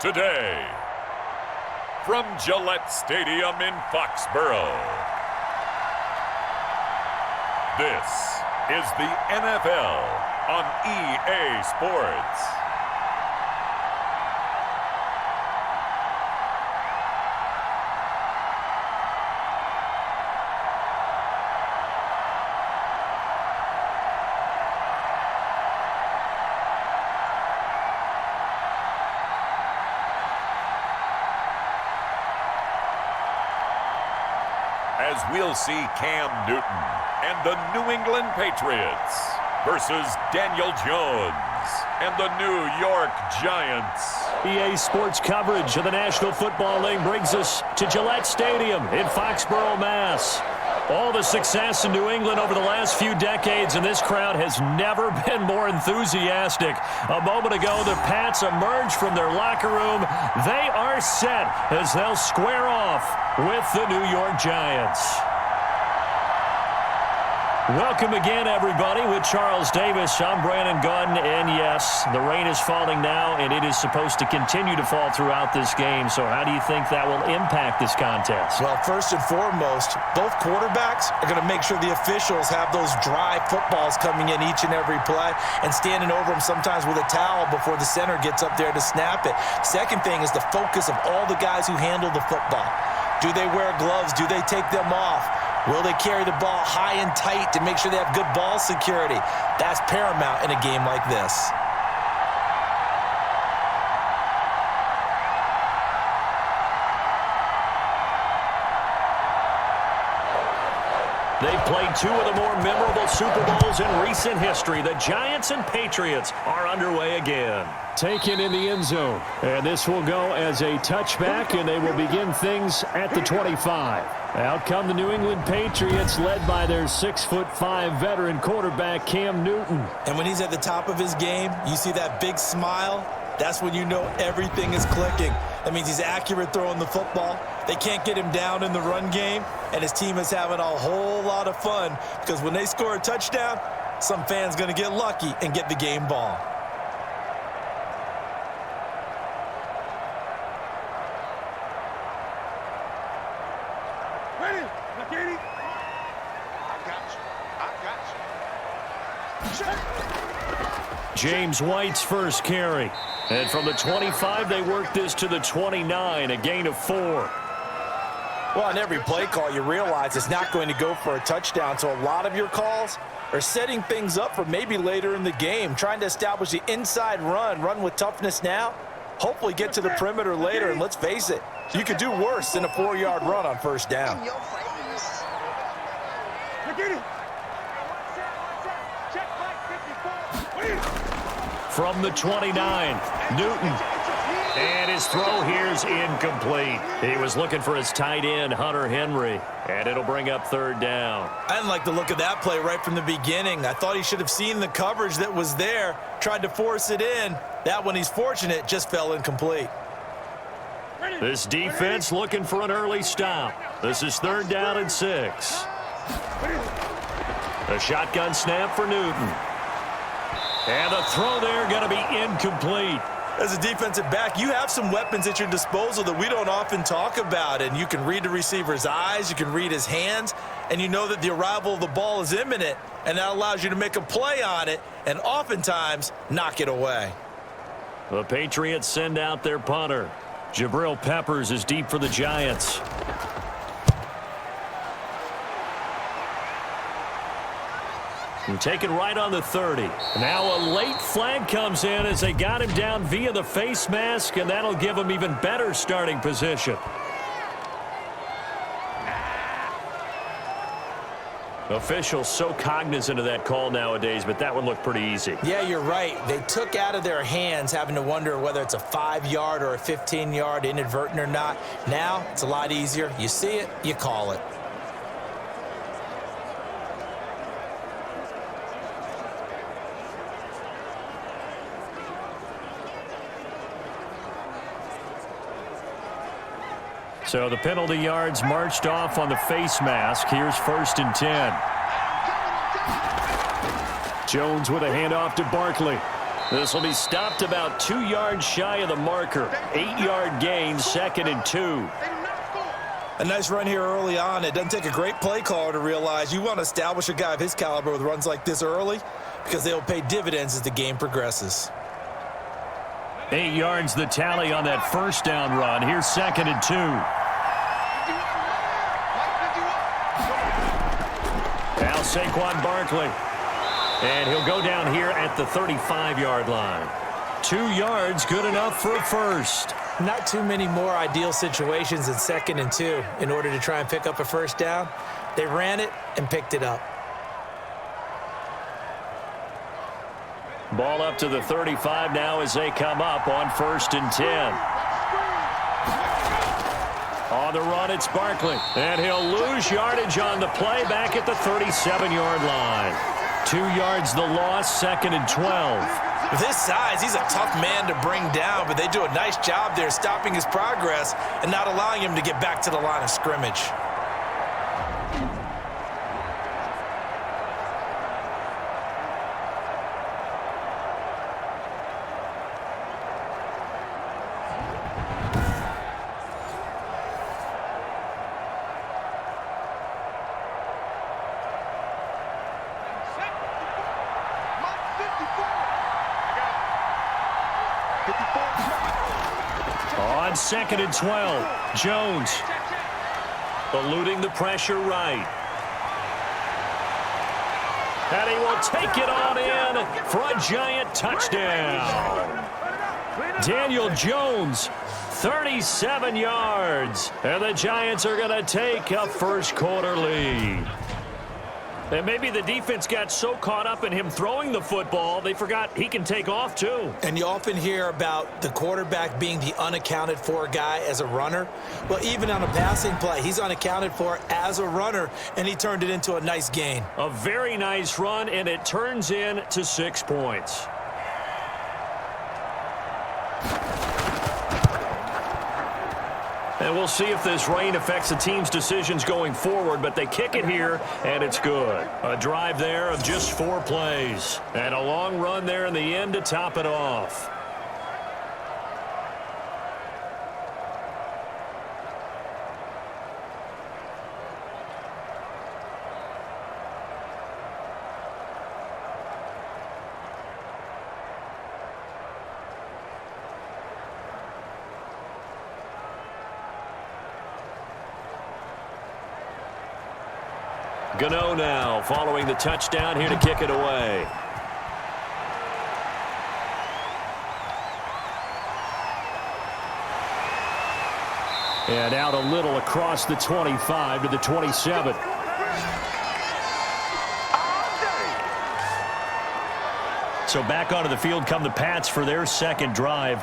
today. From Gillette Stadium in Foxborough, this is the NFL on EA Sports. As we'll see Cam Newton and the New England Patriots versus Daniel Jones and the New York Giants. EA Sports coverage of the National Football League brings us to Gillette Stadium in Foxborough, Mass. All the success in New England over the last few decades, and this crowd has never been more enthusiastic. A moment ago, the Pats emerged from their locker room. They are set as they'll square off with the New York Giants. Welcome again, everybody, with Charles Davis. I'm Brandon Gunn, and yes, the rain is falling now, and it is supposed to continue to fall throughout this game. So how do you think that will impact this contest? Well, first and foremost, both quarterbacks are going to make sure the officials have those dry footballs coming in each and every play and standing over them sometimes with a towel before the center gets up there to snap it. Second thing is the focus of all the guys who handle the football. Do they wear gloves? Do they take them off? Will they carry the ball high and tight to make sure they have good ball security? That's paramount in a game like this. They've played two of the more memorable Super Bowls in recent history. The Giants and Patriots are underway again. Taken in the end zone. And this will go as a touchback, and they will begin things at the 25. Out come the New England Patriots, led by their 6'5" veteran quarterback, Cam Newton. And when he's at the top of his game, you see that big smile. That's when you know everything is clicking. That means he's accurate throwing the football. They can't get him down in the run game, and his team is having a whole lot of fun because when they score a touchdown, some fan's going to get lucky and get the game ball. James White's first carry. And from the 25, they work this to the 29, a gain of 4. Well, on every play call, you realize it's not going to go for a touchdown, so a lot of your calls are setting things up for maybe later in the game, trying to establish the inside run with toughness now, hopefully get to the perimeter later, and let's face it, you could do worse than a 4-yard run on first down. From the 29, Newton. And his throw here's incomplete. He was looking for his tight end, Hunter Henry. And it'll bring up third down. I didn't like the look of that play right from the beginning. I thought he should have seen the coverage that was there, tried to force it in. That one, he's fortunate, just fell incomplete. This defense looking for an early stop. This is third down and 6. A shotgun snap for Newton. And the throw there going to be incomplete. As a defensive back, you have some weapons at your disposal that we don't often talk about. And you can read the receiver's eyes, you can read his hands, and you know that the arrival of the ball is imminent, and that allows you to make a play on it and oftentimes knock it away. The Patriots send out their punter. Jabril Peppers is deep for the Giants. And taken right on the 30. Now a late flag comes in as they got him down via the face mask, and that'll give him even better starting position. Officials so cognizant of that call nowadays, but that one looked pretty easy. Yeah, you're right. They took out of their hands having to wonder whether it's a 5-yard or a 15-yard inadvertent or not. Now it's a lot easier. You see it, you call it. So the penalty yards marched off on the face mask. Here's 1st and 10. Jones with a handoff to Barkley. This will be stopped about 2 yards shy of the marker. 8-yard gain, 2nd and 2. A nice run here early on. It doesn't take a great play caller to realize you want to establish a guy of his caliber with runs like this early because they'll pay dividends as the game progresses. 8 yards the tally on that first down run. Here's 2nd and 2. Now Saquon Barkley. And he'll go down here at the 35-yard line. 2 yards, good enough for a first. Not too many more ideal situations in 2nd and 2 in order to try and pick up a first down. They ran it and picked it up. Ball up to the 35 now as they come up on 1st and 10. On the run, it's Barkley. And he'll lose yardage on the play back at the 37-yard line. 2 yards the loss, 2nd and 12. With his size, he's a tough man to bring down, but they do a nice job there stopping his progress and not allowing him to get back to the line of scrimmage. On 2nd and 12, Jones eluding the pressure right. And he will take it on in for a giant touchdown. Daniel Jones, 37 yards. And the Giants are going to take a first-quarter lead. And maybe the defense got so caught up in him throwing the football, they forgot he can take off too. And you often hear about the quarterback being the unaccounted for guy as a runner. Well, even on a passing play, he's unaccounted for as a runner, and he turned it into a nice gain. A very nice run, and it turns into 6 points. And we'll see if this rain affects the team's decisions going forward, but they kick it here, and it's good. A drive there of just 4 plays. And a long run there in the end to top it off. Gano now following the touchdown here to kick it away. And out a little across the 25 to the 27. So back onto the field come the Pats for their second drive.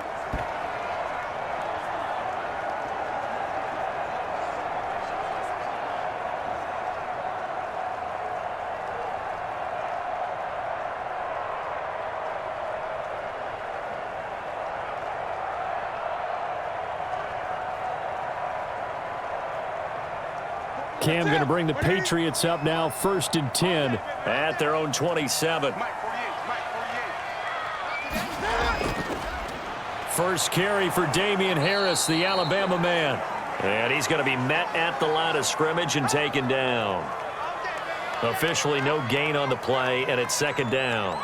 Cam going to bring the Patriots up now, 1st and 10 at their own 27. First carry for Damian Harris, the Alabama man. And he's going to be met at the line of scrimmage and taken down. Officially no gain on the play, and it's 2nd down.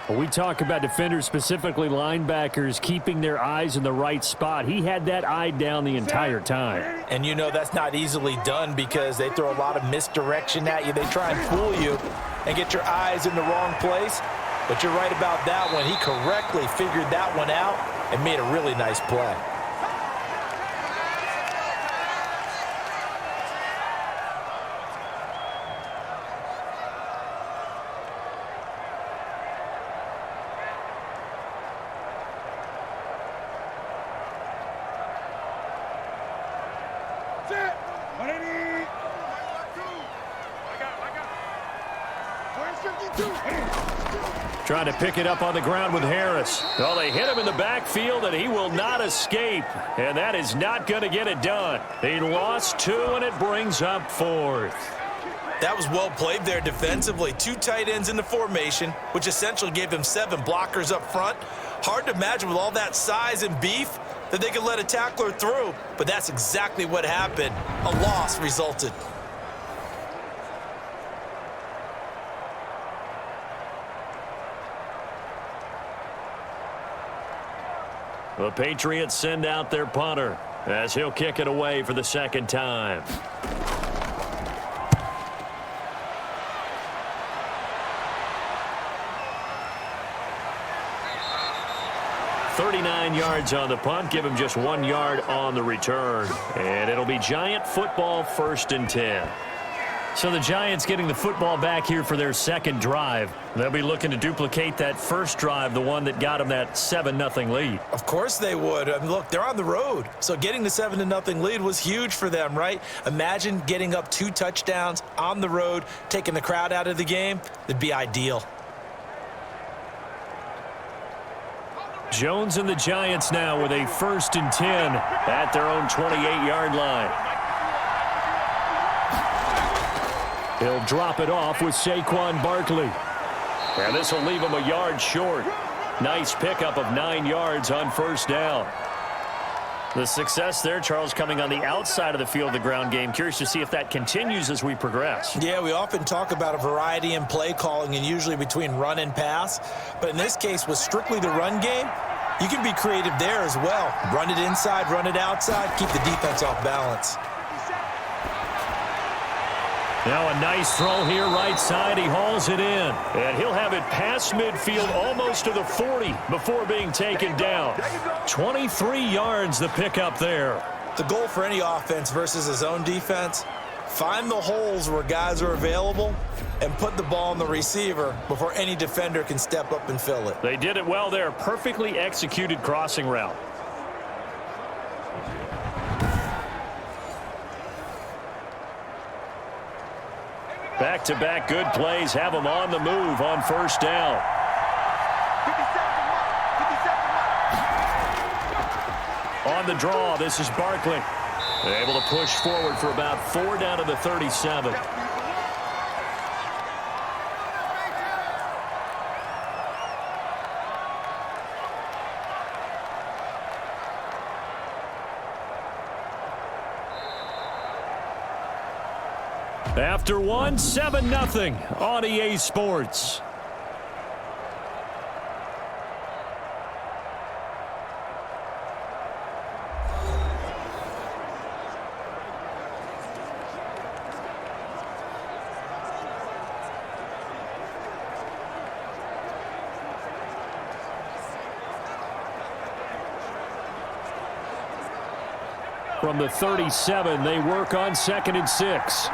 We talk about defenders, specifically linebackers, keeping their eyes in the right spot. He had that eye down the entire time. And you know that's not easily done because they throw a lot of misdirection at you. They try and fool you and get your eyes in the wrong place. But you're right about that one. He correctly figured that one out and made a really nice play. Trying to pick it up on the ground with Harris. Well, they hit him in the backfield, and he will not escape. And that is not going to get it done. He lost 2, and it brings up 4th. That was well played there defensively. 2 tight ends in the formation, which essentially gave them 7 blockers up front. Hard to imagine with all that size and beef that they could let a tackler through, but that's exactly what happened. A loss resulted. The Patriots send out their punter as he'll kick it away for the second time. 39 yards on the punt, give him just 1 yard on the return. And it'll be Giant football, 1st and 10. So the Giants getting the football back here for their second drive. They'll be looking to duplicate that first drive, the one that got them that 7-0 lead. Of course they would. I mean, look, they're on the road. So getting the 7-0 lead was huge for them, right? Imagine getting up 2 touchdowns on the road, taking the crowd out of the game. That'd be ideal. Jones and the Giants now with a 1st and 10 at their own 28-yard line. He'll drop it off with Saquon Barkley. And this will leave him a yard short. Nice pickup of 9 yards on 1st down. The success there, Charles, coming on the outside of the field, the ground game. Curious to see if that continues as we progress. Yeah, we often talk about a variety in play calling and usually between run and pass. But in this case, with strictly the run game, you can be creative there as well. Run it inside, run it outside, keep the defense off balance. Now a nice throw here right side. He hauls it in. And he'll have it past midfield almost to the 40 before being taken down. 23 yards the pickup there. The goal for any offense versus a zone defense, find the holes where guys are available and put the ball on the receiver before any defender can step up and fill it. They did it well there. Perfectly executed crossing route. Back-to-back good plays have them on the move on 1st down. On the draw, this is Barkley. They're able to push forward for about 4 down to the 37. After 1, 7-0 on EA Sports. From the 37, they work on 2nd and 6.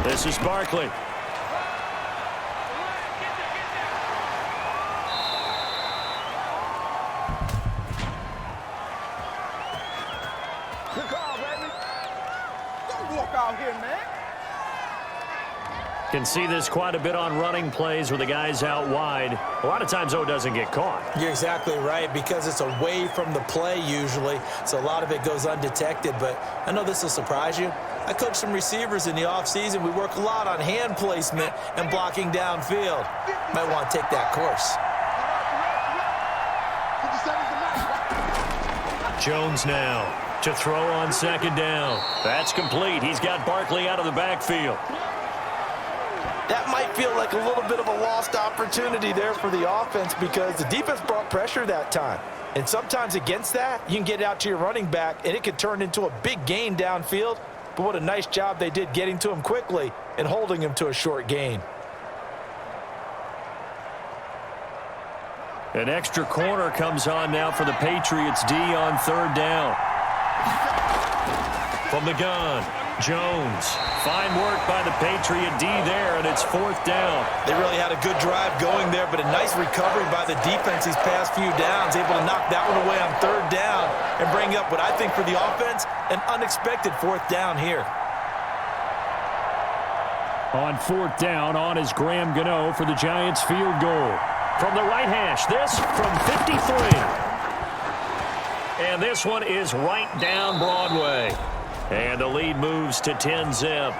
This is Barkley. Good call, baby. Don't walk out here, man. Can see this quite a bit on running plays where the guy's out wide. A lot of times, though, doesn't get caught. You're exactly right, because it's away from the play usually, so a lot of it goes undetected. But I know this will surprise you. I coach some receivers in the offseason. We work a lot on hand placement and blocking downfield. Might want to take that course. Jones now to throw on 2nd down. That's complete. He's got Barkley out of the backfield. That might feel like a little bit of a lost opportunity there for the offense because the defense brought pressure that time. And sometimes against that, you can get out to your running back, and it could turn into a big gain downfield. But what a nice job they did getting to him quickly and holding him to a short gain. An extra corner comes on now for the Patriots D on 3rd down. From the gun, Jones. Fine work by the Patriot D there, and it's 4th down. They really had a good drive going there, but a nice recovery by the defense these past few downs, able to knock that one away on 3rd down and bring up what I think for the offense, an unexpected 4th down here. On 4th down, on is Graham Gano for the Giants field goal. From the right hash, this from 53. And this one is right down Broadway. And the lead moves to 10-zip.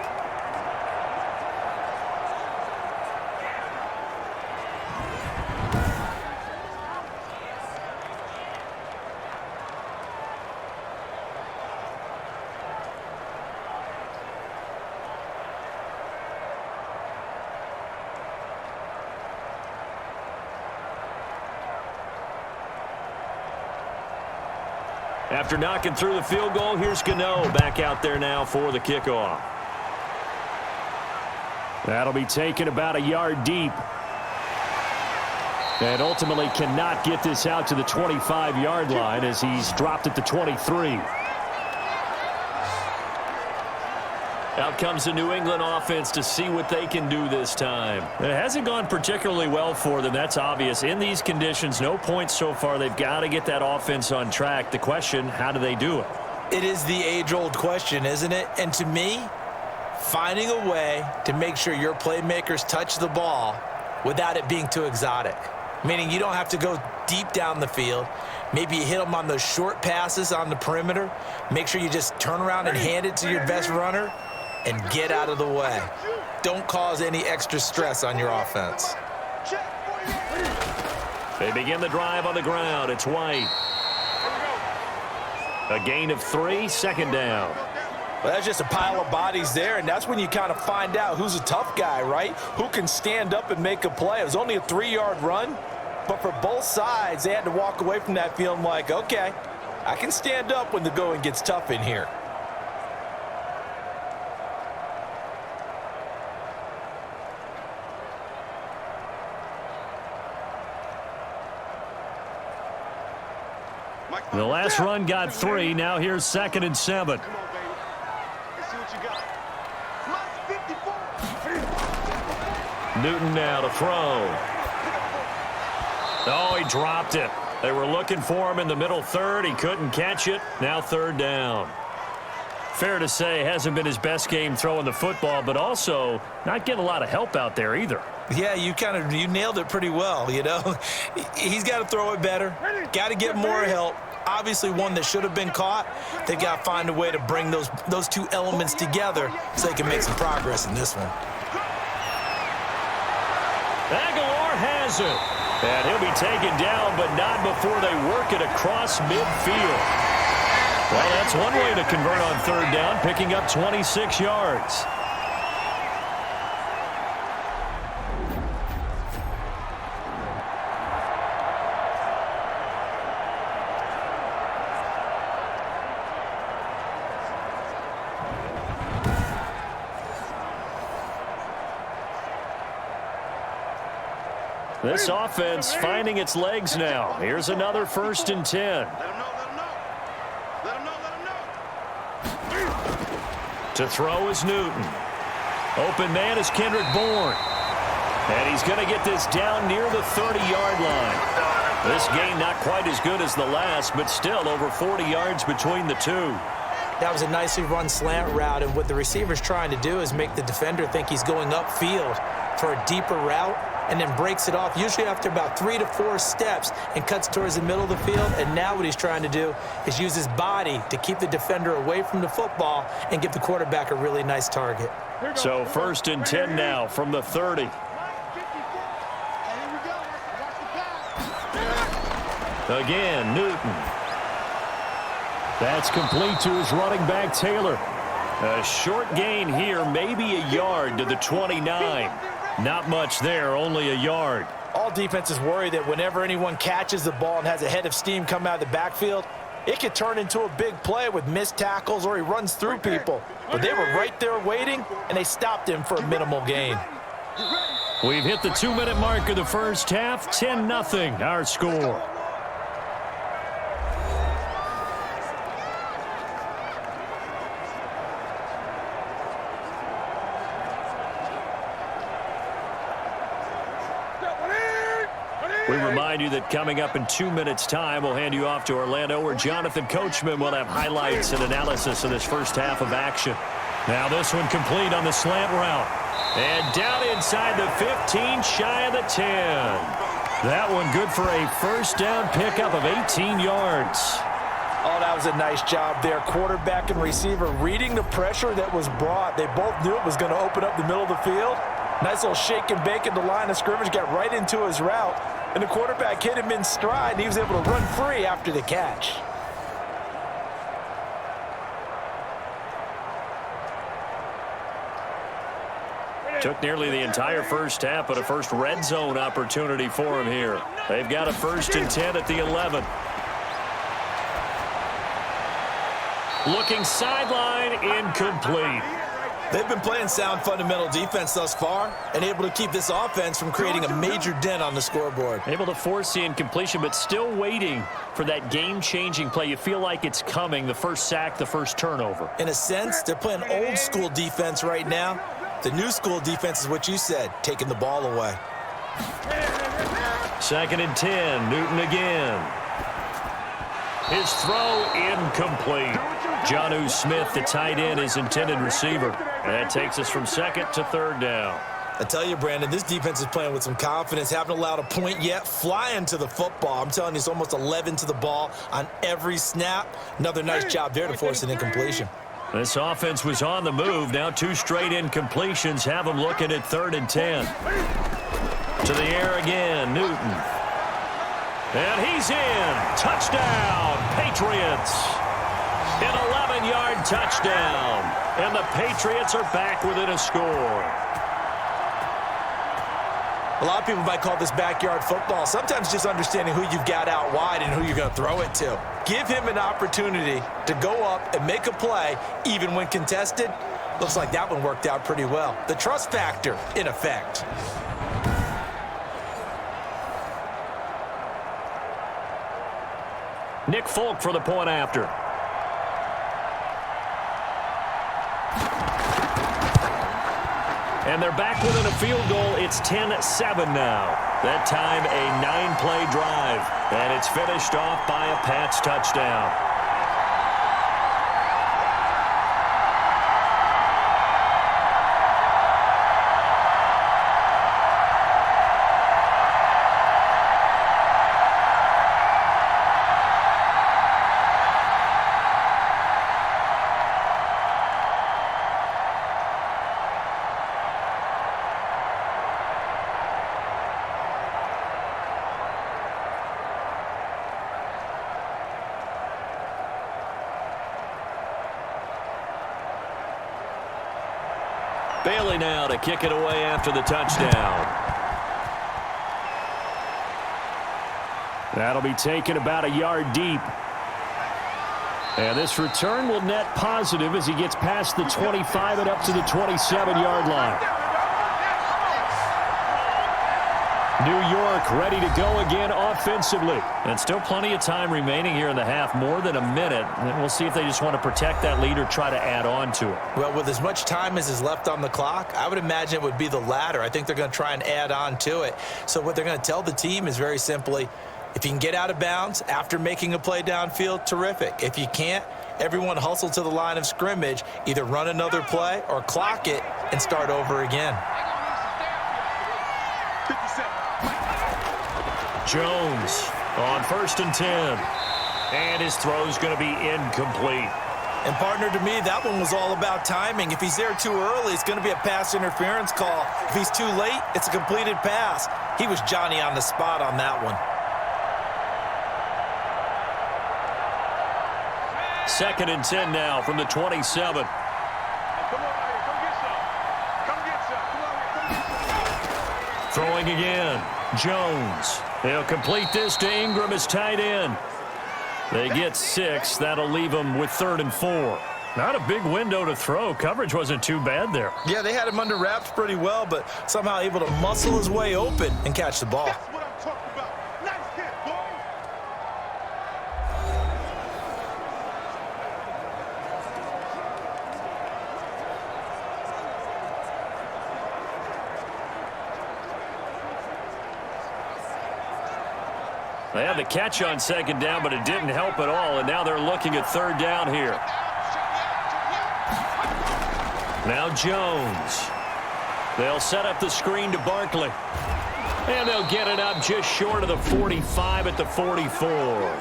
After knocking through the field goal, here's Gano back out there now for the kickoff. That'll be taken about a yard deep. And ultimately cannot get this out to the 25-yard line as he's dropped at the 23. Out comes the New England offense to see what they can do this time. It hasn't gone particularly well for them. That's obvious. In these conditions, no points so far. They've got to get that offense on track. The question, how do they do it? It is the age-old question, isn't it? And to me, finding a way to make sure your playmakers touch the ball without it being too exotic. Meaning you don't have to go deep down the field. Maybe you hit them on those short passes on the perimeter. Make sure you just turn around and hand it to your best runner and get out of the way. Don't cause any extra stress on your offense. They begin the drive on the ground. It's White. A gain of 3, second down. Well, that's just a pile of bodies there, and that's when you kind of find out who's a tough guy, right? Who can stand up and make a play. It was only a 3-yard run, but for both sides, they had to walk away from that feeling like, okay, I can stand up when the going gets tough in here. The last run got 3. Now here's 2nd and 7. Newton now to throw. Oh, he dropped it. They were looking for him in the middle third. He couldn't catch it. Now 3rd down. Fair to say, hasn't been his best game throwing the football, but also not getting a lot of help out there either. Yeah, you nailed it pretty well, you know. He's got to throw it better. Got to get more help. Obviously one that should have been caught. They've got to find a way to bring those two elements together so they can make some progress in this one. Aguilar has it. And he'll be taken down, but not before they work it across midfield. Well, that's one way to convert on 3rd down, picking up 26 yards. This offense finding its legs now. Here's another 1st and 10. To throw is Newton. Open man is Kendrick Bourne. And he's going to get this down near the 30-yard line. This game not quite as good as the last, but still over 40 yards between the two. That was a nicely run slant route, and what the receiver's trying to do is make the defender think he's going upfield for a deeper route, and then breaks it off, usually after about 3 to 4 steps, and cuts towards the middle of the field. And now what he's trying to do is use his body to keep the defender away from the football and give the quarterback a really nice target. So 1st and 10 now from the 30. Again, Newton. That's complete to his running back, Taylor. A short gain here, maybe a yard to the 29. Not much there, only a yard. All defenses worry that whenever anyone catches the ball and has a head of steam come out of the backfield, it could turn into a big play with missed tackles or he runs through people. But they were right there waiting, and they stopped him for a minimal gain. We've hit the 2-minute mark of the first half. 10-0 our score. We remind you that coming up in 2 minutes' time, we'll hand you off to Orlando, where Jonathan Coachman will have highlights and analysis of this first half of action. Now this one complete on the slant route. And down inside the 15, shy of the 10. That one good for a first down pickup of 18 yards. Oh, that was a nice job there. Quarterback and receiver reading the pressure that was brought. They both knew it was going to open up the middle of the field. Nice little shake and bake at the line of scrimmage, got right into his route. And the quarterback hit him in stride, and he was able to run free after the catch. Took nearly the entire first half, but a first red zone opportunity for him here. They've got a 1st and 10 at the 11. Looking sideline, incomplete. They've been playing sound fundamental defense thus far and able to keep this offense from creating a major dent on the scoreboard. Able to force the incompletion, but still waiting for that game-changing play. You feel like it's coming, the first sack, the first turnover. In a sense, they're playing old-school defense right now. The new school defense is what you said, taking the ball away. 2nd and 10, Newton again. His throw incomplete. Jonnu Smith, the tight end, his intended receiver. And that takes us from 2nd to 3rd down. I tell you, Brandon, this defense is playing with some confidence. Haven't allowed a point yet. Flying to the football. I'm telling you, it's almost 11 to the ball on every snap. Another nice job there to force an incompletion. This offense was on the move. Now 2 straight incompletions have them looking at 3rd and 10. To the air again, Newton. And he's in. Touchdown, Patriots. An 11-yard touchdown. And the Patriots are back within a score. A lot of people might call this backyard football. Sometimes just understanding who you've got out wide and who you're going to throw it to. Give him an opportunity to go up and make a play, even when contested. Looks like that one worked out pretty well. The trust factor in effect. Nick Folk for the point after. And they're back within a field goal. It's 10-7 now. That time a 9-play drive. And it's finished off by a Pats touchdown. Bailey now to kick it away after the touchdown. That'll be taken about a yard deep. And this return will net positive as he gets past the 25 and up to the 27-yard line. New York ready to go again offensively. And still plenty of time remaining here in the half, more than a minute. And we'll see if they just want to protect that lead or try to add on to it. Well, with as much time as is left on the clock, I would imagine it would be the latter. I think they're going to try and add on to it. So what they're going to tell the team is very simply, if you can get out of bounds after making a play downfield, terrific. If you can't, everyone hustle to the line of scrimmage, either run another play or clock it and start over again. Jones on 1st and 10. And his throw's going to be incomplete. And, partner, to me, that one was all about timing. If he's there too early, it's going to be a pass interference call. If he's too late, it's a completed pass. He was Johnny on the spot on that one. 2nd and 10 now from the 27. Throwing again. Jones. They'll complete this to Ingram as tight end. They get 6. That'll leave them with 3rd and 4. Not a big window to throw. Coverage wasn't too bad there. Yeah, they had him under wraps pretty well, but somehow able to muscle his way open and catch the ball. That's what I'm talking about. Nice hit, boy. They had the catch on 2nd down, but it didn't help at all, and now they're looking at 3rd down here. Now Jones. They'll set up the screen to Barkley. And they'll get it up just short of the 45 at the 44.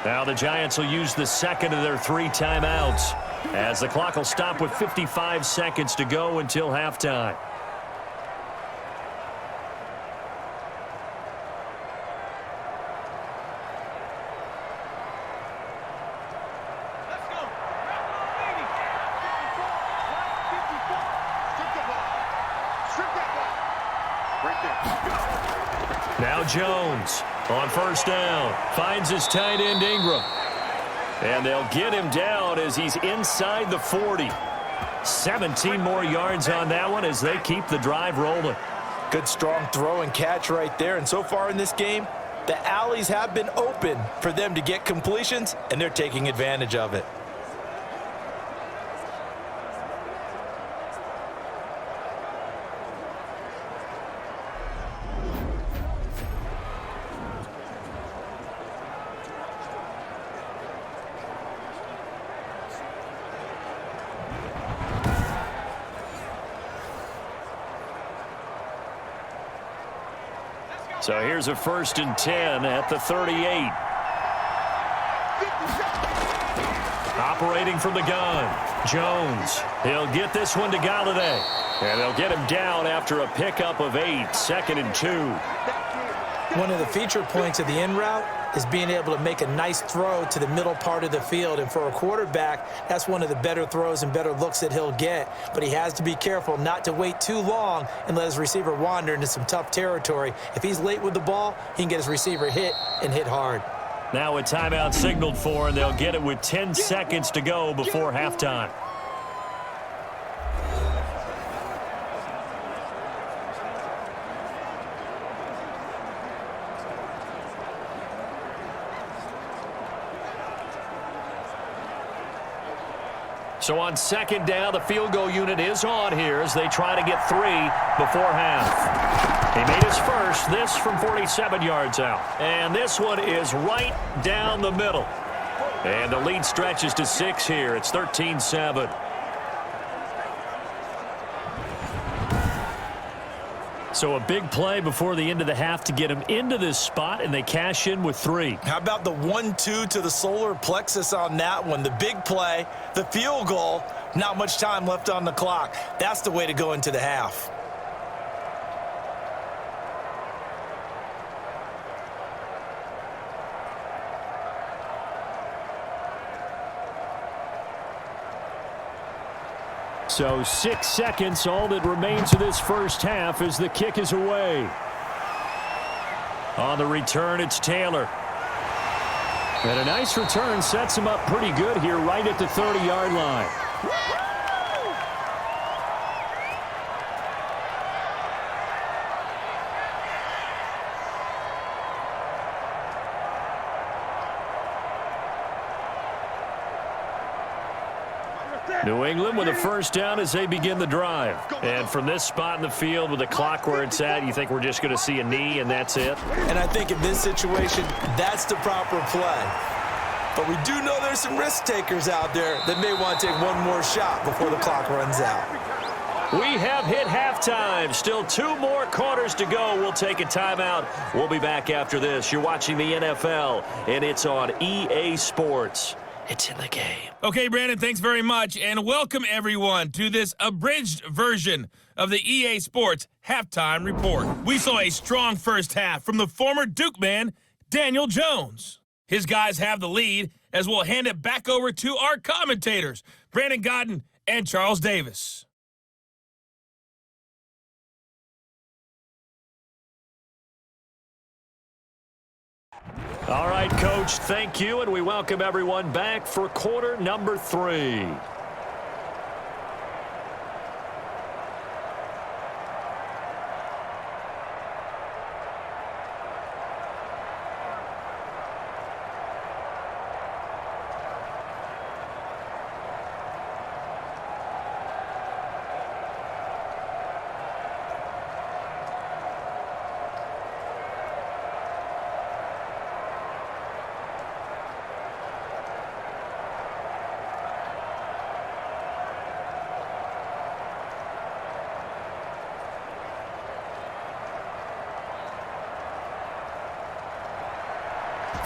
Now the Giants will use the second of their 3 timeouts as the clock will stop with 55 seconds to go until halftime. Now Jones on first down finds his tight end Ingram. And they'll get him down as he's inside the 40. 17 more yards on that one as they keep the drive rolling. Good strong throw and catch right there. And so far in this game, the alleys have been open for them to get completions, and they're taking advantage of it. So here's a 1st and 10 at the 38. Operating from the gun, Jones. He'll get this one to Galladay. And they'll get him down after a pickup of 8, 2nd and 2. One of the feature points of the in route is being able to make a nice throw to the middle part of the field. And for a quarterback, that's one of the better throws and better looks that he'll get. But he has to be careful not to wait too long and let his receiver wander into some tough territory. If he's late with the ball, he can get his receiver hit and hit hard. Now a timeout signaled for, and they'll get it with 10 seconds to go before halftime. So on 2nd down, the field goal unit is on here as they try to get 3 before half. He made his first, this from 47 yards out. And this one is right down the middle. And the lead stretches to 6 here. It's 13-7. So a big play before the end of the half to get him into this spot, and they cash in with 3. How about the 1-2 to the solar plexus on that one? The big play, the field goal, not much time left on the clock. That's the way to go into the half. So 6 seconds, all that remains of this first half as the kick is away. On the return, it's Taylor. And a nice return sets him up pretty good here right at the 30-yard line. New England with a first down as they begin the drive. And from this spot in the field with the clock where it's at, you think we're just going to see a knee and that's it? And I think in this situation, that's the proper play. But we do know there's some risk takers out there that may want to take one more shot before the clock runs out. We have hit halftime. Still 2 more quarters to go. We'll take a timeout. We'll be back after this. You're watching the NFL, and it's on EA Sports. It's in the game. Okay, Brandon, thanks very much, and welcome everyone to this abridged version of the EA Sports Halftime Report. We saw a strong first half from the former Duke man, Daniel Jones. His guys have the lead as we'll hand it back over to our commentators, Brandon Godden and Charles Davis. All right, Coach, thank you, and we welcome everyone back for quarter number 3.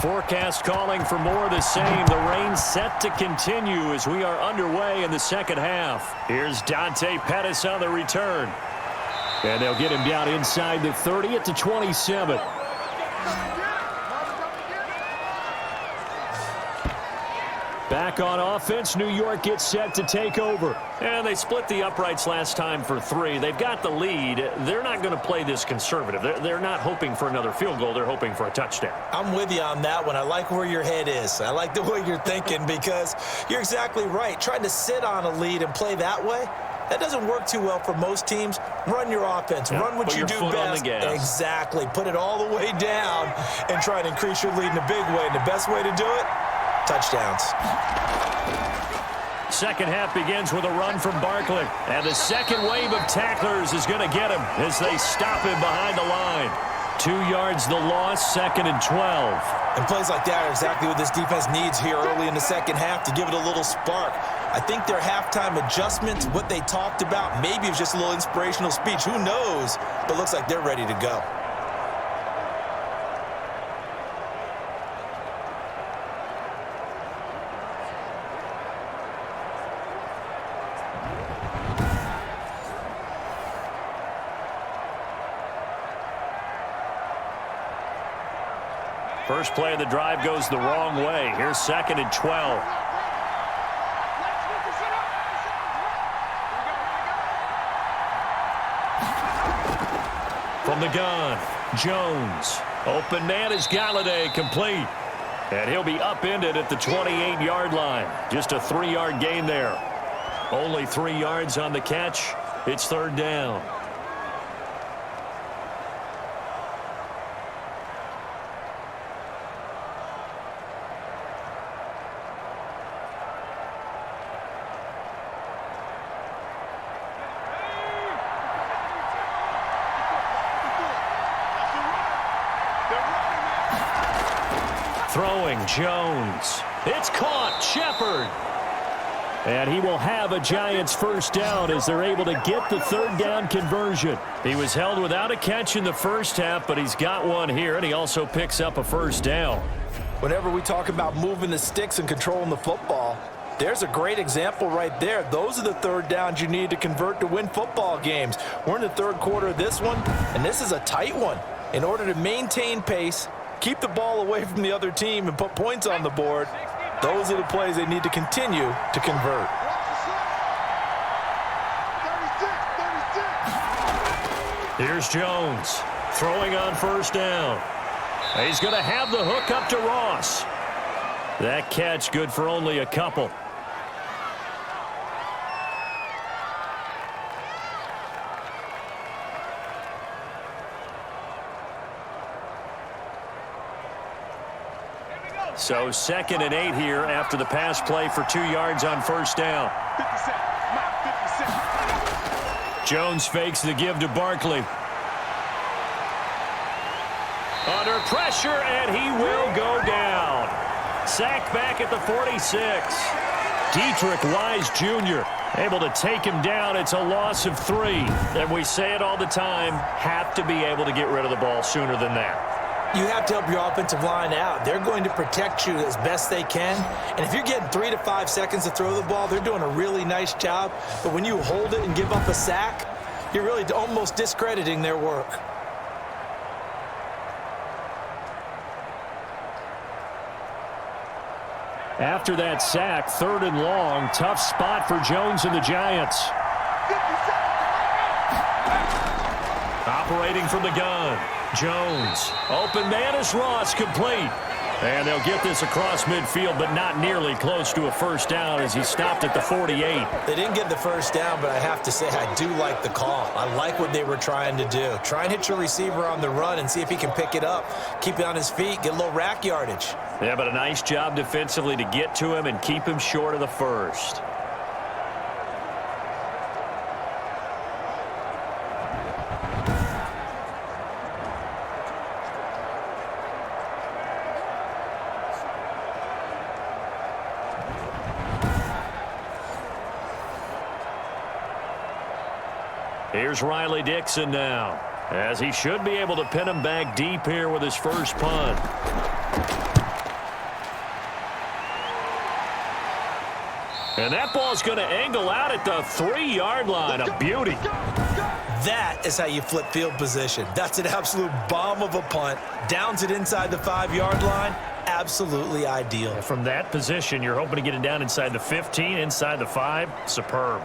Forecast calling for more of the same. The rain set to continue as we are underway in the second half. Here's Dante Pettis on the return. And they'll get him down inside the 30 at the 27. Back on offense, New York gets set to take over. And they split the uprights last time for 3. They've got the lead. They're not going to play this conservative. They're not hoping for another field goal. They're hoping for a touchdown. I'm with you on that one. I like where your head is. I like the way you're thinking because you're exactly right. Trying to sit on a lead and play that way, that doesn't work too well for most teams. Run your offense. Run what you do best. Exactly. Put it all the way down and try to increase your lead in a big way. And the best way to do it, touchdowns. Second half begins with a run from Barkley. And the second wave of tacklers is going to get him as they stop him behind the line. 2 yards the loss, 2nd and 12. And plays like that are exactly what this defense needs here early in the second half to give it a little spark. I think their halftime adjustments, what they talked about, maybe it was just a little inspirational speech. Who knows? But looks like they're ready to go. First play of the drive goes the wrong way. Here's 2nd and 12. From the gun, Jones. Open man is Galladay, complete. And he'll be upended at the 28-yard line. Just a 3-yard gain there. Only 3 yards on the catch. It's 3rd down. Throwing, Jones. It's caught, Shepard. And he will have a Giants first down as they're able to get the 3rd down conversion. He was held without a catch in the first half, but he's got one here, and he also picks up a first down. Whenever we talk about moving the sticks and controlling the football, there's a great example right there. Those are the 3rd downs you need to convert to win football games. We're in the 3rd quarter of this one, and this is a tight one. In order to maintain pace, keep the ball away from the other team and put points on the board, those are the plays they need to continue to convert. Here's Jones throwing on first down. He's going to have the hook up to Ross. That catch good for only a couple. So 2nd and 8 here after the pass play for 2 yards on first down. Jones fakes the give to Barkley. Under pressure, and he will go down. Sacked back at the 46. Dietrich Wise Jr. able to take him down. It's a loss of 3. And we say it all the time, have to be able to get rid of the ball sooner than that. You have to help your offensive line out. They're going to protect you as best they can. And if you're getting 3 to 5 seconds to throw the ball, they're doing a really nice job. But when you hold it and give up a sack, you're really almost discrediting their work. After that sack, 3rd and long, tough spot for Jones and the Giants. Operating from the gun. Jones. Open man is Ross, complete. And they'll get this across midfield, but not nearly close to a first down as he stopped at the 48. They didn't get the first down, but I have to say I do like the call. I like what they were trying to do. Try and hit your receiver on the run and see if he can pick it up. Keep it on his feet, get a little rack yardage. Yeah, but a nice job defensively to get to him and keep him short of the first. Here's Riley Dixon now, as he should be able to pin him back deep here with his first punt. And that ball's going to angle out at the 3-yard line. A beauty. That is how you flip field position. That's an absolute bomb of a punt. Downs it inside the 5-yard line. Absolutely ideal. From that position, you're hoping to get it down inside the 15, inside the 5. Superb.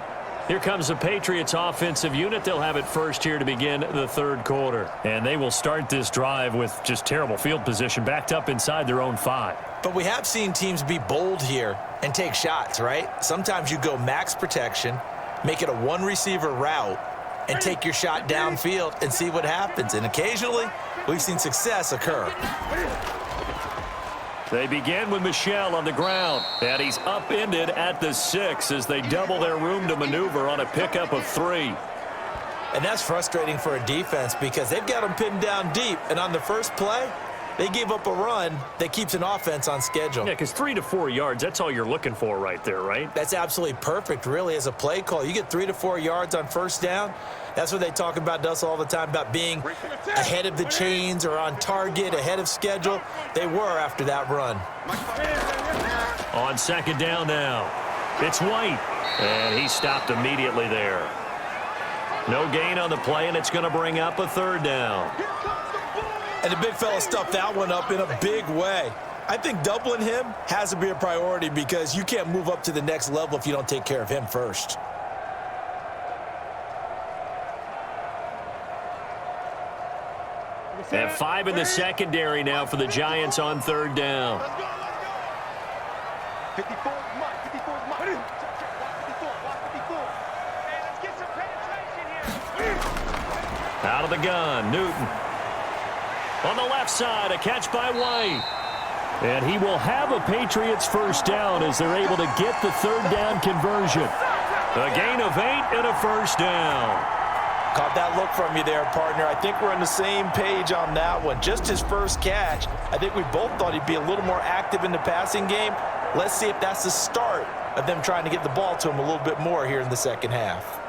Here comes the Patriots offensive unit. They'll have it first here to begin the third quarter. And they will start this drive with just terrible field position, backed up inside their own 5. But we have seen teams be bold here and take shots, right? Sometimes you go max protection, make it a one-receiver route, and take your shot downfield and see what happens. And occasionally, we've seen success occur. They begin with Michel on the ground, and he's upended at the 6 as they double their room to maneuver on a pickup of 3. And that's frustrating for a defense because they've got them pinned down deep, and on the first play, they gave up a run that keeps an offense on schedule. Yeah, because 3 to 4 yards, that's all you're looking for right there, right? That's absolutely perfect, really, as a play call. You get 3 to 4 yards on first down. That's what they talk about us all the time, about being ahead of the chains or on target, ahead of schedule. They were after that run. On second down now, it's White, and he stopped immediately there. No gain on the play, and it's going to bring up a 3rd down. And the big fella stuffed that one up in a big way. I think doubling him has to be a priority because you can't move up to the next level if you don't take care of him first. They have 5 in the secondary now for the Giants on 3rd down. Out of the gun, Newton. On the left side, a catch by White. And he will have a Patriots first down as they're able to get the 3rd down conversion. A gain of 8 and a first down. Caught that look from you there, partner. I think we're on the same page on that one. Just his first catch. I think we both thought he'd be a little more active in the passing game. Let's see if that's the start of them trying to get the ball to him a little bit more here in the second half.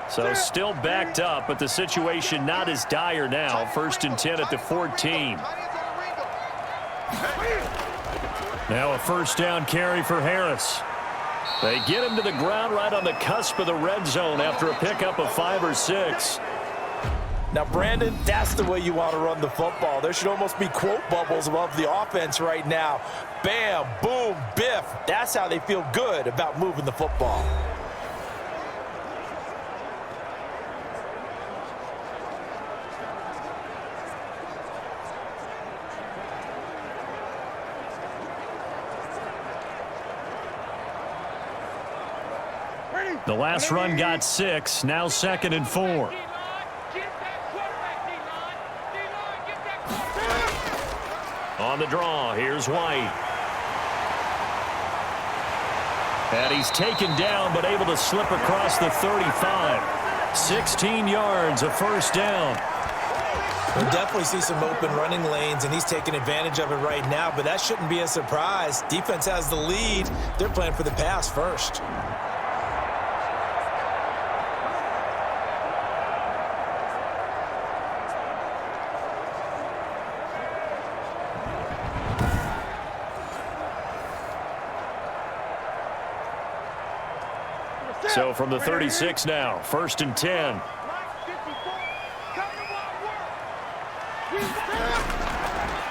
So still backed up, but the situation not as dire now. 1st and 10 at the 14. Now a first down carry for Harris. They get him to the ground right on the cusp of the red zone after a pickup of 5 or 6. Now, Brandon, that's the way you want to run the football. There should almost be quote bubbles above the offense right now. Bam, boom, biff. That's how they feel good about moving the football. The last run got 6, now 2nd and 4. On the draw, here's White. And he's taken down, but able to slip across the 35. 16 yards, a first down. We'll definitely see some open running lanes, and he's taking advantage of it right now, but that shouldn't be a surprise. Defense has the lead. They're playing for the pass first. So from the 36 now, 1st and 10.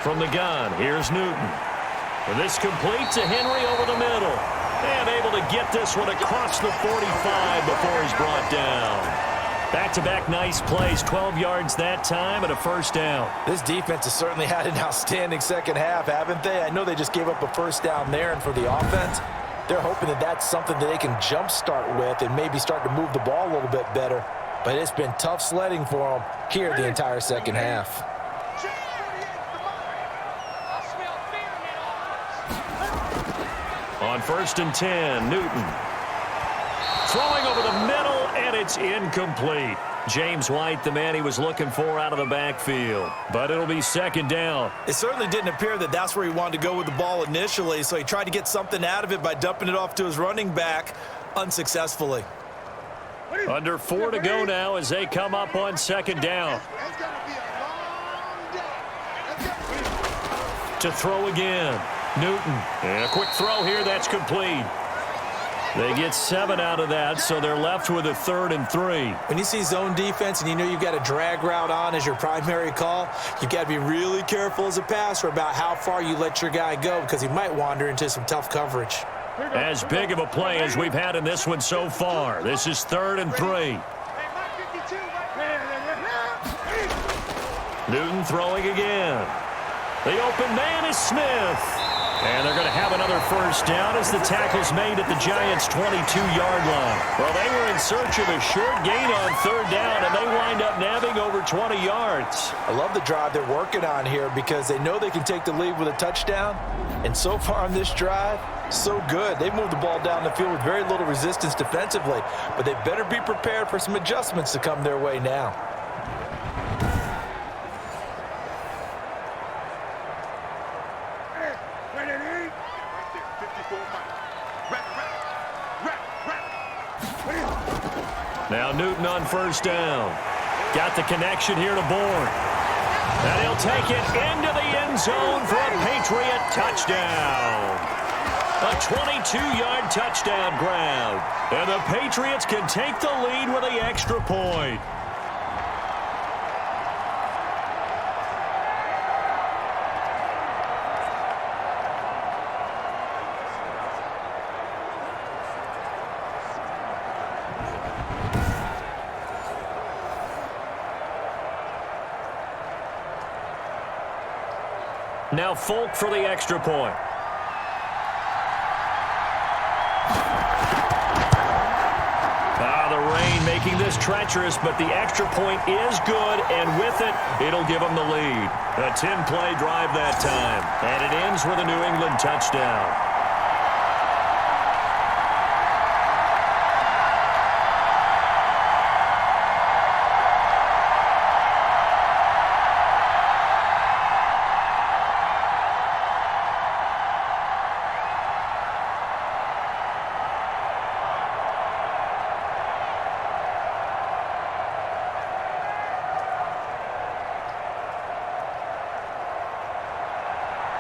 From the gun, here's Newton. And this complete to Henry over the middle. And able to get this one across the 45 before he's brought down. Back-to-back nice plays, 12 yards that time and a first down. This defense has certainly had an outstanding second half, haven't they? I know they just gave up a first down there, and for the offense, they're hoping that that's something that they can jumpstart with and maybe start to move the ball a little bit better. But it's been tough sledding for them here the entire second half. On 1st and 10, Newton. Throwing over the middle, and it's incomplete. James White, the man he was looking for out of the backfield. But it'll be 2nd down. It certainly didn't appear that that's where he wanted to go with the ball initially, so he tried to get something out of it by dumping it off to his running back unsuccessfully. Under 4 to go now as they come up on second down. To throw again. Newton. And a quick throw here. That's complete. They get 7 out of that, so they're left with a 3rd and 3. When you see zone defense and you know you've got a drag route on as your primary call, you've got to be really careful as a passer about how far you let your guy go because he might wander into some tough coverage. As big of a play as we've had in this one so far. This is 3rd and 3. Newton throwing again. The open man is Smith. And they're going to have another first down as the tackle's made at the Giants' 22-yard line. Well, they were in search of a short gain on 3rd down, and they wind up nabbing over 20 yards. I love the drive they're working on here because they know they can take the lead with a touchdown. And so far on this drive, so good. They've moved the ball down the field with very little resistance defensively, but they better be prepared for some adjustments to come their way now. Now Newton on first down. Got the connection here to Bourne. And he'll take it into the end zone for a Patriot touchdown. A 22-yard touchdown grab. And the Patriots can take the lead with the extra point. Now Folk for the extra point. The rain making this treacherous, but the extra point is good, and with it, it'll give them the lead. A 10-play drive that time, and it ends with a New England touchdown.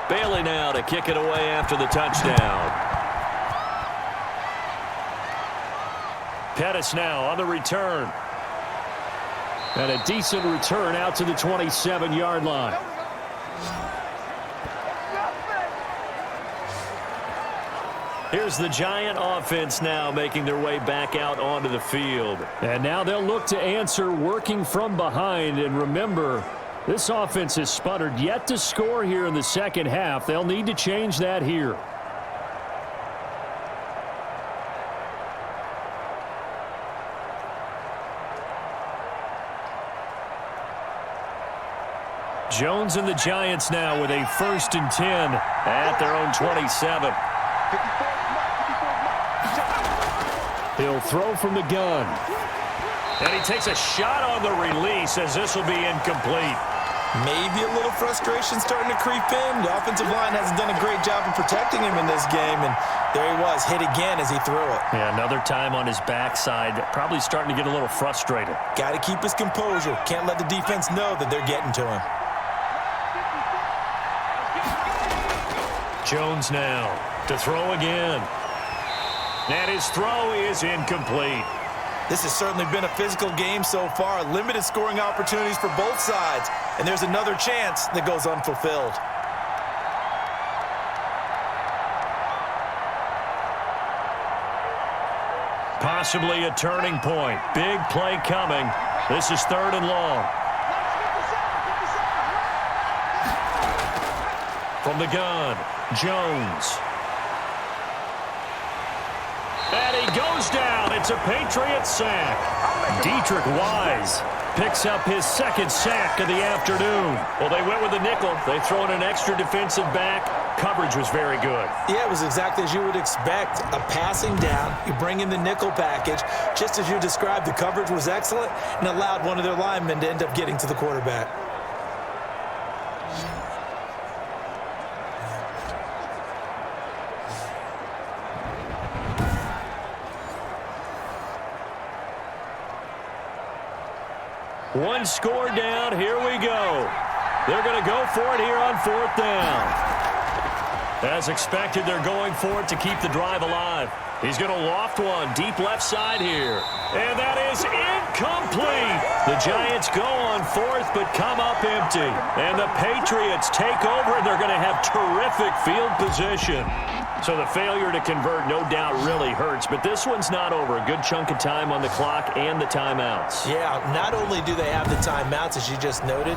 Bailey now to kick it away after the touchdown. Pettis now on the return. And a decent return out to the 27-yard line. Here's the Giant offense now making their way back out onto the field. And now they'll look to answer working from behind. And remember, this offense has sputtered yet to score here in the second half. They'll need to change that here. Jones and the Giants now with a 1st and 10 at their own 27. He'll throw from the gun. And he takes a shot on the release as this will be incomplete. Maybe a little frustration starting to creep in. The offensive line hasn't done a great job of protecting him in this game, and there he was, hit again as he threw it. Yeah, another time on his backside, probably starting to get a little frustrated. Got to keep his composure. Can't let the defense know that they're getting to him. Jones now to throw again. And his throw is incomplete. This has certainly been a physical game so far. Limited scoring opportunities for both sides. And there's another chance that goes unfulfilled. Possibly a turning point. Big play coming. This is 3rd and long. From the gun, Jones. And he goes down. It's a Patriot sack. Dietrich Wise picks up his 2nd sack of the afternoon. Well, they went with the nickel. They throw in an extra defensive back. Coverage was very good. Yeah, it was exactly as you would expect. A passing down. You bring in the nickel package. Just as you described, the coverage was excellent and allowed one of their linemen to end up getting to the quarterback. One score down. Here we go. They're going to go for it here on 4th down. As expected, they're going for it to keep the drive alive. He's going to loft one deep left side here. And that is incomplete. The Giants go on 4th but come up empty. And the Patriots take over, and they're going to have terrific field position. So the failure to convert no doubt really hurts, but this one's not over. A good chunk of time on the clock and the timeouts. Yeah, not only do they have the timeouts, as you just noted,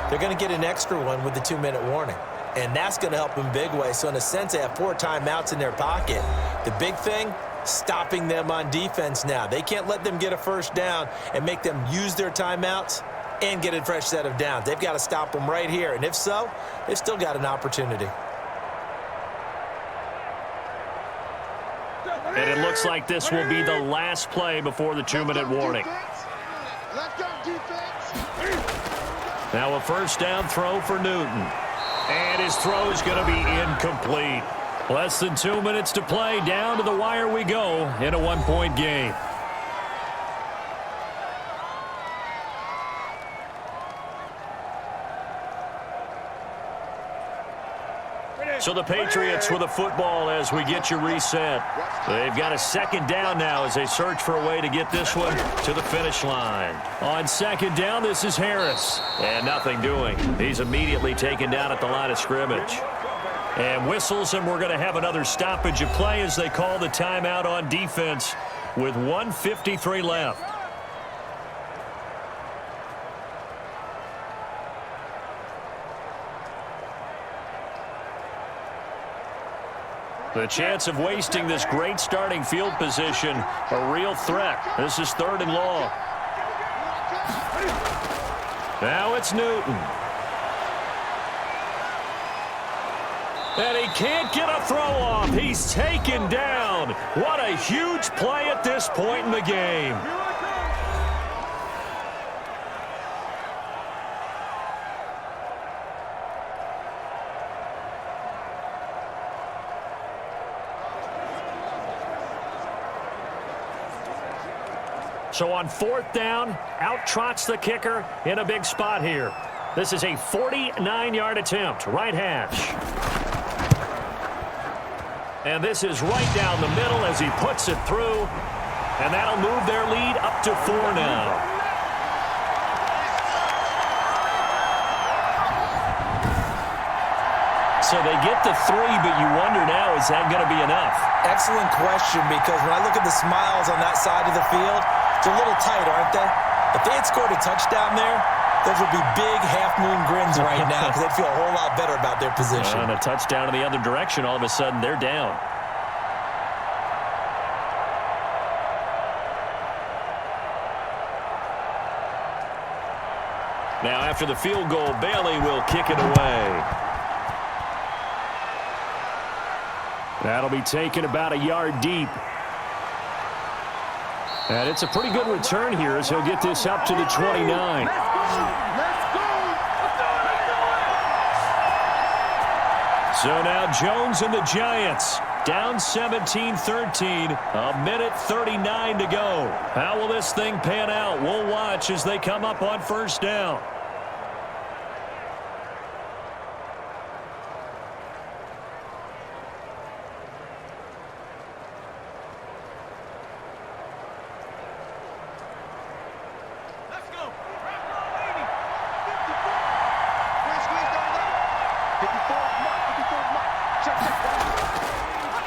they're going to get an extra one with the 2-minute warning. And that's going to help them big way. So in a sense, they have 4 timeouts in their pocket. The big thing, stopping them on defense now. They can't let them get a first down and make them use their timeouts and get a fresh set of downs. They've got to stop them right here. And if so, they've still got an opportunity. And it looks like this will be the last play before the 2-minute warning. Now a first down throw for Newton. And his throw is going to be incomplete. Less than 2 minutes to play. Down to the wire we go in a 1-point game. So the Patriots with a football as we get you reset. They've got a second down now as they search for a way to get this one to the finish line. On second down, this is Harris. And nothing doing. He's immediately taken down at the line of scrimmage. And whistles, and we're going to have another stoppage of play as they call the timeout on defense with 1:53 left. The chance of wasting this great starting field position, a real threat. This is 3rd and long. Now it's Newton. And he can't get a throw off. He's taken down. What a huge play at this point in the game. So on 4th down, out trots the kicker in a big spot here. This is a 49-yard attempt, right hash. And this is right down the middle as he puts it through. And that'll move their lead up to 4 now. So they get to 3, but you wonder now, is that going to be enough? Excellent question, because when I look at the smiles on that side of the field, it's a little tight, aren't they? If they had scored a touchdown there, those would be big half-moon grins right now because they'd feel a whole lot better about their position. And a touchdown in the other direction, all of a sudden they're down. Now after the field goal, Bailey will kick it away. That'll be taken about a yard deep. And it's a pretty good return here as he'll get this up to the 29. So now Jones and the Giants down 17-13, a minute 39 to go. How will this thing pan out? We'll watch as they come up on first down.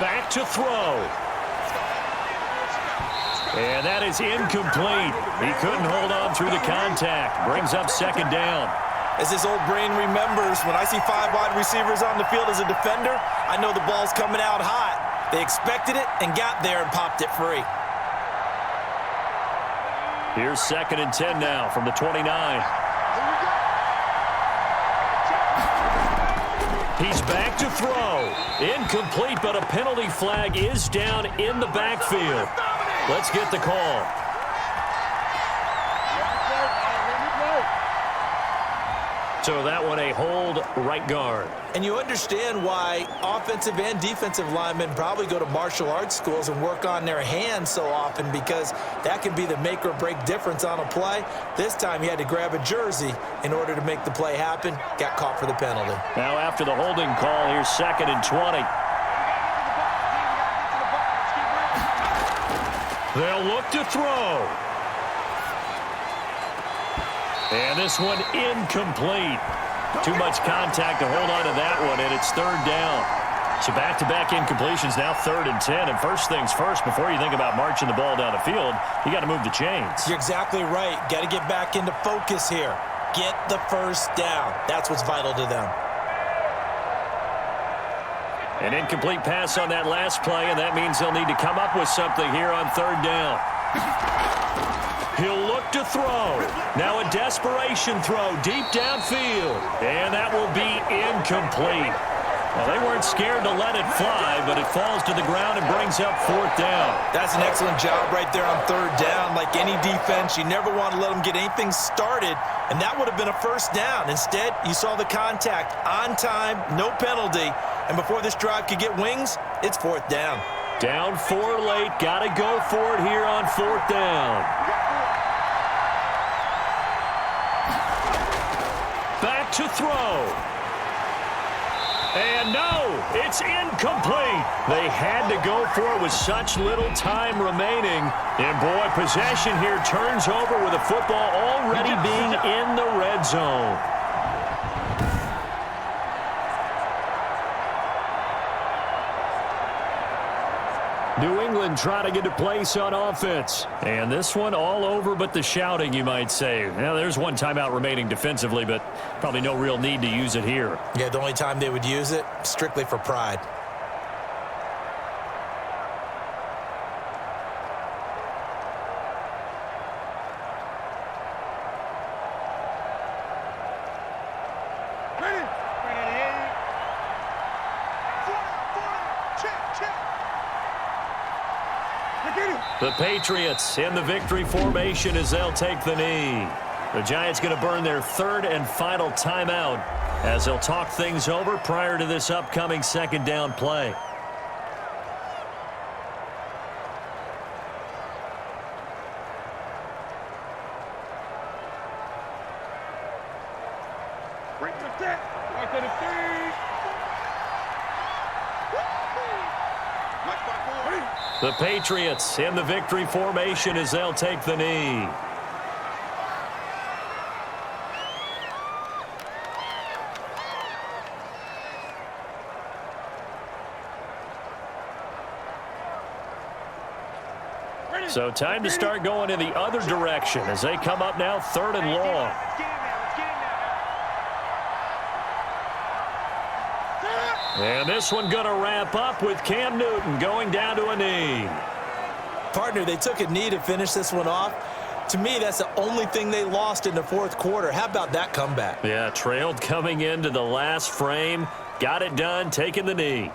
Back to throw. And that is incomplete. He couldn't hold on through the contact. Brings up second down. As this old brain remembers, when I see 5 wide receivers on the field as a defender, I know the ball's coming out hot. They expected it and got there and popped it free. Here's 2nd and 10 now from the 29. He's back to throw. Incomplete, but a penalty flag is down in the backfield. Let's get the call. So that one a hold right guard. And you understand why offensive and defensive linemen probably go to martial arts schools and work on their hands so often, because that can be the make or break difference on a play. This time he had to grab a jersey in order to make the play happen. Got caught for the penalty. Now after the holding call, here's 2nd and 20. They'll look to throw. And this one incomplete. Too much contact to hold on to that one, and it's 3rd down. So back-to-back incompletions, now 3rd and 10. And first things first, before you think about marching the ball down the field, you got to move the chains. You're exactly right. Got to get back into focus here. Get the first down. That's what's vital to them. An incomplete pass on that last play, and that means they'll need to come up with something here on 3rd down. He'll look to throw. Now a desperation throw deep downfield. And that will be incomplete. Well, they weren't scared to let it fly, but it falls to the ground and brings up 4th down. That's an excellent job right there on 3rd down. Like any defense, you never want to let them get anything started, and that would have been a first down. Instead, you saw the contact on time, no penalty, and before this drive could get wings, it's 4th down. Down 4 late. Got to go for it here on 4th down. Back to throw. And no, it's incomplete. They had to go for it with such little time remaining. And boy, possession here turns over with the football already being in the red zone. New England trying to get a place on offense. And this one all over but the shouting, you might say. Now, there's one timeout remaining defensively, but probably no real need to use it here. Yeah, the only time they would use it, strictly for pride. The Patriots in the victory formation as they'll take the knee. The Giants going to burn their 3rd and final timeout as they'll talk things over prior to this upcoming 2nd down play. The Patriots in the victory formation as they'll take the knee. So time to start going in the other direction as they come up now 3rd and long. And this one going to wrap up with Cam Newton going down to a knee. Partner, they took a knee to finish this one off. To me, that's the only thing they lost in the 4th quarter. How about that comeback? Yeah, trailed coming into the last frame. Got it done, taking the knee.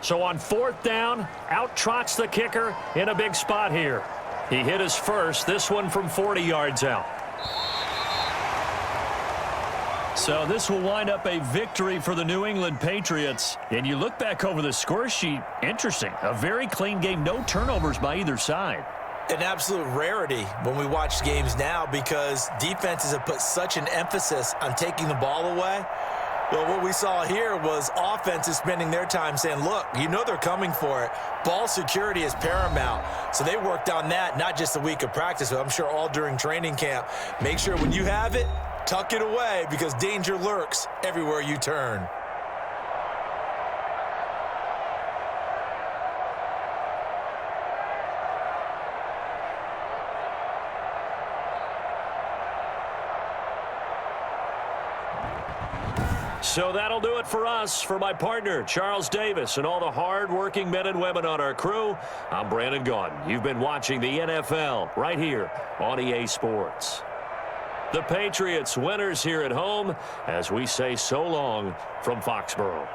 So on 4th down, out trots the kicker in a big spot here. He hit his first, this one from 40 yards out. So this will wind up a victory for the New England Patriots. And you look back over the score sheet, interesting. A very clean game, no turnovers by either side. An absolute rarity when we watch games now, because defenses have put such an emphasis on taking the ball away. Well, what we saw here was offenses spending their time saying, look, you know they're coming for it. Ball security is paramount. So they worked on that, not just a week of practice, but I'm sure all during training camp. Make sure when you have it, tuck it away, because danger lurks everywhere you turn. So that'll do it for us. For my partner, Charles Davis, and all the hard-working men and women on our crew, I'm Brandon Gaudin. You've been watching the NFL right here on EA Sports. The Patriots winners here at home as we say so long from Foxborough.